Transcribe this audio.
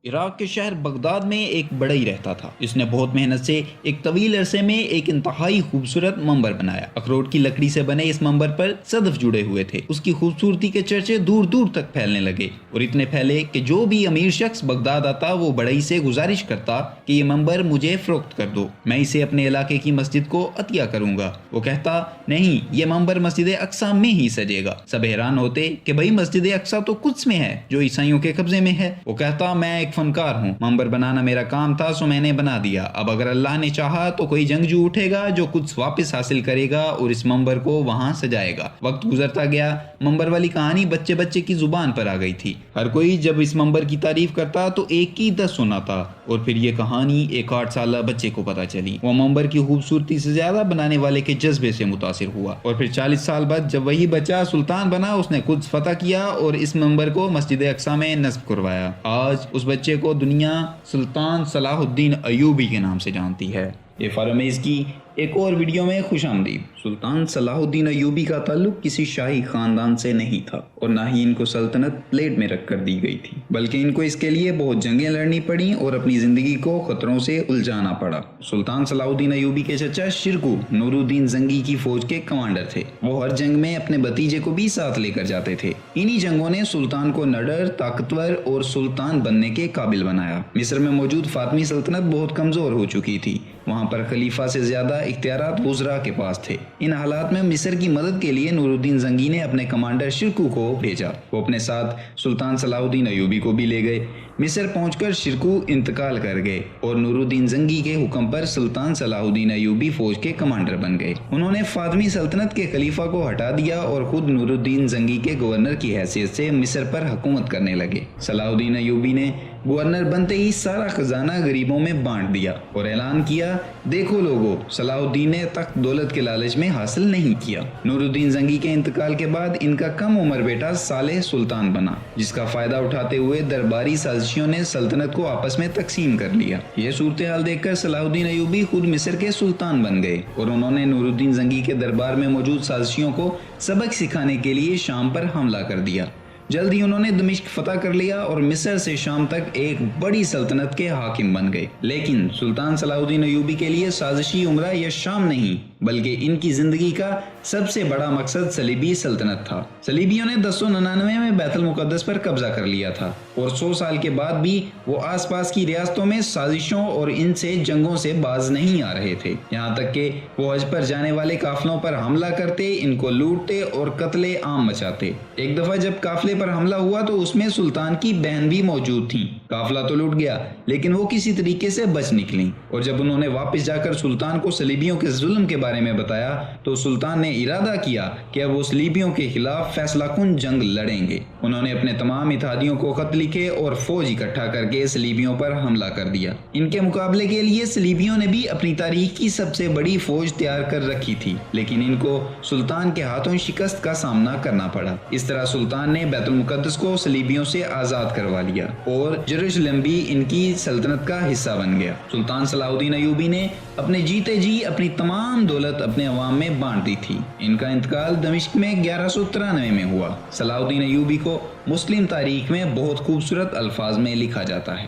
عراق کے شہر بغداد میں ایک بڑئی رہتا تھا۔ اس نے بہت محنت سے ایک طویل عرصے میں ایک انتہائی خوبصورت منبر بنایا۔ اخروٹ کی لکڑی سے بنے اس منبر پر صدف جڑے ہوئے تھے۔ اس کی خوبصورتی کے چرچے دور دور تک پھیلنے لگے اور اتنے پھیلے کہ جو بھی امیر شخص بغداد آتا وہ بڑئی سے گزارش کرتا کہ یہ منبر مجھے فروخت کر دو، میں اسے اپنے علاقے کی مسجد کو عطیہ کروں گا۔ وہ کہتا نہیں، یہ منبر مسجد اقصی میں ہی سجے گا۔ سب حیران ہوتے کہ بھئی مسجد اقصی تو قدس میں ہے جو عیسائیوں کے قبضے میں ہے۔ وہ کہتا میں ایک فنکار ہوں، منبر بنانا میرا کام تھا سو میں نے بنا دیا۔ اب اگر اللہ نے چاہا تو کوئی جنگجو اٹھے گا جو قدس واپس حاصل کرے گا اور اس منبر کو وہاں سجائے گا۔ وقت گزرتا گیا، منبر والی کہانی بچے بچے کی زبان پر آ گئی تھی۔ ہر کوئی جب اس منبر کی تعریف کرتا تو ایک کی 10 سناتا اور پھر یہ کہانی ایک 8 سالہ بچے کو پتہ چلی۔ وہ منبر کی خوبصورتی سے زیادہ بنانے والے کے جذبے سے متاثر ہوا اور پھر 40 سال بعد جب وہی بچہ سلطان بنا اس نے قدس فتح کیا اور اس منبر کو مسجد اقصی میں نصب کروایا۔ آج اس بچے کو دنیا سلطان صلاح الدین ایوبی کے نام سے جانتی ہے۔ یہ فارمیز کی ایک اور ویڈیو میں خوش آمدید۔ سلطان صلاح الدین ایوبی کا تعلق کسی شاہی خاندان سے نہیں تھا اور نہ ہی ان کو سلطنت پلیٹ میں رکھ کر دی گئی تھی، بلکہ ان کو اس کے لیے بہت جنگیں لڑنی پڑیں اور اپنی زندگی کو خطروں سے الجھانا پڑا۔ سلطان صلاح الدین ایوبی کے چچا شرکو نور الدین زنگی کی فوج کے کمانڈر تھے۔ وہ ہر جنگ میں اپنے بھتیجے کو بھی ساتھ لے کر جاتے تھے۔ انہی جنگوں نے سلطان کو نڈر، طاقتور اور سلطان بننے کے قابل بنایا۔ مصر میں موجود فاطمی سلطنت بہت کمزور ہو چکی تھی۔ وہاں پر خلیفہ سے زیادہ اختیارات وزراء کے پاس تھے۔ ان حالات میں مصر کی مدد کے لیے نور الدین زنگی نے اپنے کمانڈر شرکو کو بھیجا۔ وہ اپنے ساتھ سلطان صلاح الدین ایوبی کو بھی لے گئے۔ مصر پہنچ کر شرکو انتقال کر گئے اور نور الدین زنگی کے حکم پر سلطان صلاح الدین ایوبی فوج کے کمانڈر بن گئے۔ انہوں نے فاطمی سلطنت کے خلیفہ کو ہٹا دیا اور خود نور الدین زنگی کے گورنر کی حیثیت سے مصر پر حکومت کرنے لگے۔ صلاح الدین ایوبی نے گورنر بنتے ہی سارا خزانہ غریبوں میں بانٹ دیا اور اعلان کیا، دیکھو لوگو، صلاح الدین نے تخت دولت کے لالچ میں حاصل نہیں کیا۔ نور الدین زنگی کے انتقال کے بعد ان کا کم عمر بیٹا صالح سلطان بنا، جس کا فائدہ اٹھاتے ہوئے درباری سازشیوں نے سلطنت کو آپس میں تقسیم کر لیا۔ یہ صورتحال دیکھ کر صلاح الدین ایوبی خود مصر کے سلطان بن گئے اور انہوں نے نور الدین زنگی کے دربار میں موجود سازشیوں کو سبق سکھانے کے لیے شام پر حملہ کر دیا۔ جلد ہی انہوں نے دمشق فتح کر لیا اور مصر سے شام تک ایک بڑی سلطنت کے حاکم بن گئے۔ لیکن سلطان صلاح الدین ایوبی کے لیے سازشی عمرہ یا شام نہیں بلکہ ان کی زندگی کا سب سے بڑا مقصد صلیبی سلطنت تھا۔ صلیبیوں نے 1099 میں بیت المقدس پر قبضہ کر لیا تھا اور 100 سال کے بعد بھی وہ آس پاس کی ریاستوں میں سازشوں اور ان سے جنگوں سے باز نہیں آ رہے تھے، یہاں تک کہ وہ حج پر جانے والے قافلوں پر حملہ کرتے، ان کو لوٹتے اور قتل عام مچاتے۔ ایک دفعہ جب قافلے پر حملہ ہوا تو اس میں سلطان کی بہن بھی موجود تھی۔ قافلہ تو لوٹ گیا لیکن وہ کسی طریقے سے بچ نکلیں اور جب انہوں نے واپس جا کر سلطان کو صلیبیوں کے ظلم کے بارے میں بتایا تو سلطان نے ارادہ کیا کہ اب وہ صلیبیوں کے خلاف فیصلہ کن جنگ لڑیں گے۔ انہوں نے اپنے تمام اتحادیوں کو خط لکھے اور فوج اکٹھا کر کے صلیبیوں پر حملہ کر دیا۔ ان کے مقابلے کے لیے صلیبیوں نے بھی اپنی تاریخ کی سب سے بڑی فوج تیار کر رکھی تھی لیکن ان کو سلطان کے ہاتھوں شکست کا سامنا کرنا پڑا۔ اس طرح سلطان نے بیت المقدس کو صلیبیوں سے آزاد کروا لیا اور یروشلم بھی ان کی سلطنت کا حصہ بن گیا۔ سلطان صلاح الدین ایوبی نے اپنے جیتے جی اپنی تمام دولت اپنے عوام میں بانٹ دی تھی۔ ان کا انتقال دمشق میں 1193 میں ہوا۔ صلاح الدین ایوبی کو مسلم تاریخ میں بہت خوبصورت الفاظ میں لکھا جاتا ہے۔